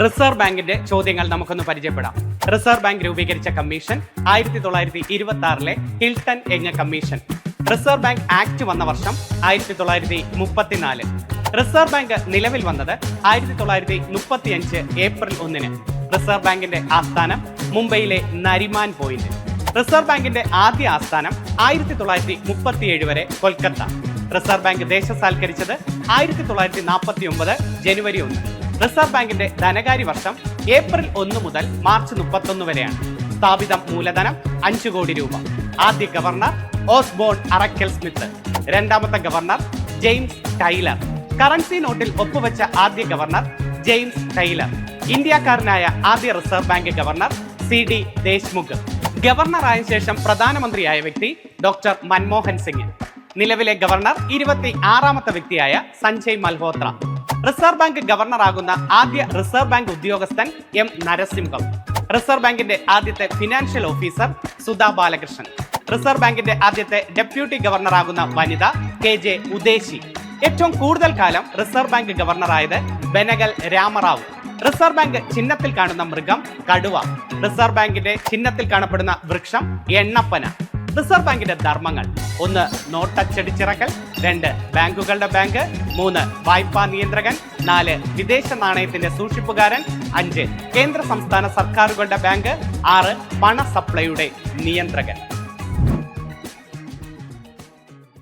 Reserve ബാങ്കിന്റെ ചോദ്യങ്ങൾ നമുക്കൊന്ന് പരിചയപ്പെടാം. റിസർവ് ബാങ്ക് രൂപീകരിച്ച commission 1926 Hilton young commission. Reserve bank act വന്ന വർഷം 1934. റിസർവ് ബാങ്ക് നിലവിൽ വന്നത് 1935 ഏപ്രിൽ 1. റിസർവ് ബാങ്കിന്റെ ആസ്ഥാനം മുംബൈയിലെ നരിമാൻ പോയിന്റ്. റിസർവ് ബാങ്കിന്റെ ആദ്യ ആസ്ഥാനം 1937 വരെ കൊൽക്കത്ത. റിസർവ് ബാങ്ക് ദേശസാൽക്കരിച്ചത് 1949 ജനുവരി 1. റിസർവ് ബാങ്കിന്റെ ധനകാര്യ വർഷം ഏപ്രിൽ 1 മുതൽ മാർച്ച് 31 വരെയാണ്. സ്ഥാപിതം മൂലധനം 5 കോടി രൂപ. ആദ്യ ഗവർണർ ഓസ്ബോൺ അറക്കൽ സ്മിത്ത്. രണ്ടാമത്തെ ഗവർണർ ജെയിംസ് ടൈലർ. കറൻസി നോട്ടിൽ ഒപ്പുവെച്ച ആദ്യ ഗവർണർ ജെയിംസ് ടൈലർ. ഇന്ത്യക്കാരനായ ആദ്യ reserve bank governor CD Deshmukh. ഗവർണറായ ശേഷം പ്രധാനമന്ത്രിയായ വ്യക്തി ഡോക്ടർ മൻമോഹൻ സിംഗ്. നിലവിലെ ഗവർണർ 26ാമത്തെ വ്യക്തിയായ സഞ്ജയ് മൽഹോത്ര. റിസർവ് ബാങ്ക് ഗവർണറാകുന്ന ആദ്യ റിസർവ് ബാങ്ക് ഉദ്യോഗസ്ഥൻ M നരസിംഹം. റിസർവ് ബാങ്കിന്റെ ആദ്യത്തെ financial officer Sudha Balakrishnan. Reserve ബാങ്കിന്റെ ആദ്യത്തെ ഡെപ്യൂട്ടി ഗവർണറാകുന്ന വനിത KJ ഉദേശി. ഏറ്റവും കൂടുതൽ കാലം റിസർവ് ബാങ്ക് ഗവർണറായത് ബെനഗൽ രാമറാവു. റിസർവ് ബാങ്ക് ചിഹ്നത്തിൽ കാണുന്ന മൃഗം കടുവ. റിസർവ് ബാങ്കിന്റെ ചിഹ്നത്തിൽ കാണപ്പെടുന്ന വൃക്ഷം എണ്ണപ്പന. റിസർവ് ബാങ്കിന്റെ ധർമ്മങ്ങൾ: 1 നോട്ടച്ചടിച്ചിറക്കൽ, 2 ബാങ്കുകളുടെ ബാങ്ക്, 3 വായ്പാ നിയന്ത്രകൻ, 4 വിദേശ നാണയത്തിന്റെ സൂക്ഷിപ്പുകാരൻ, 5 കേന്ദ്ര സംസ്ഥാന സർക്കാരുകളുടെ ബാങ്ക്, 6 പണ സപ്ലൈയുടെ നിയന്ത്രകൻ.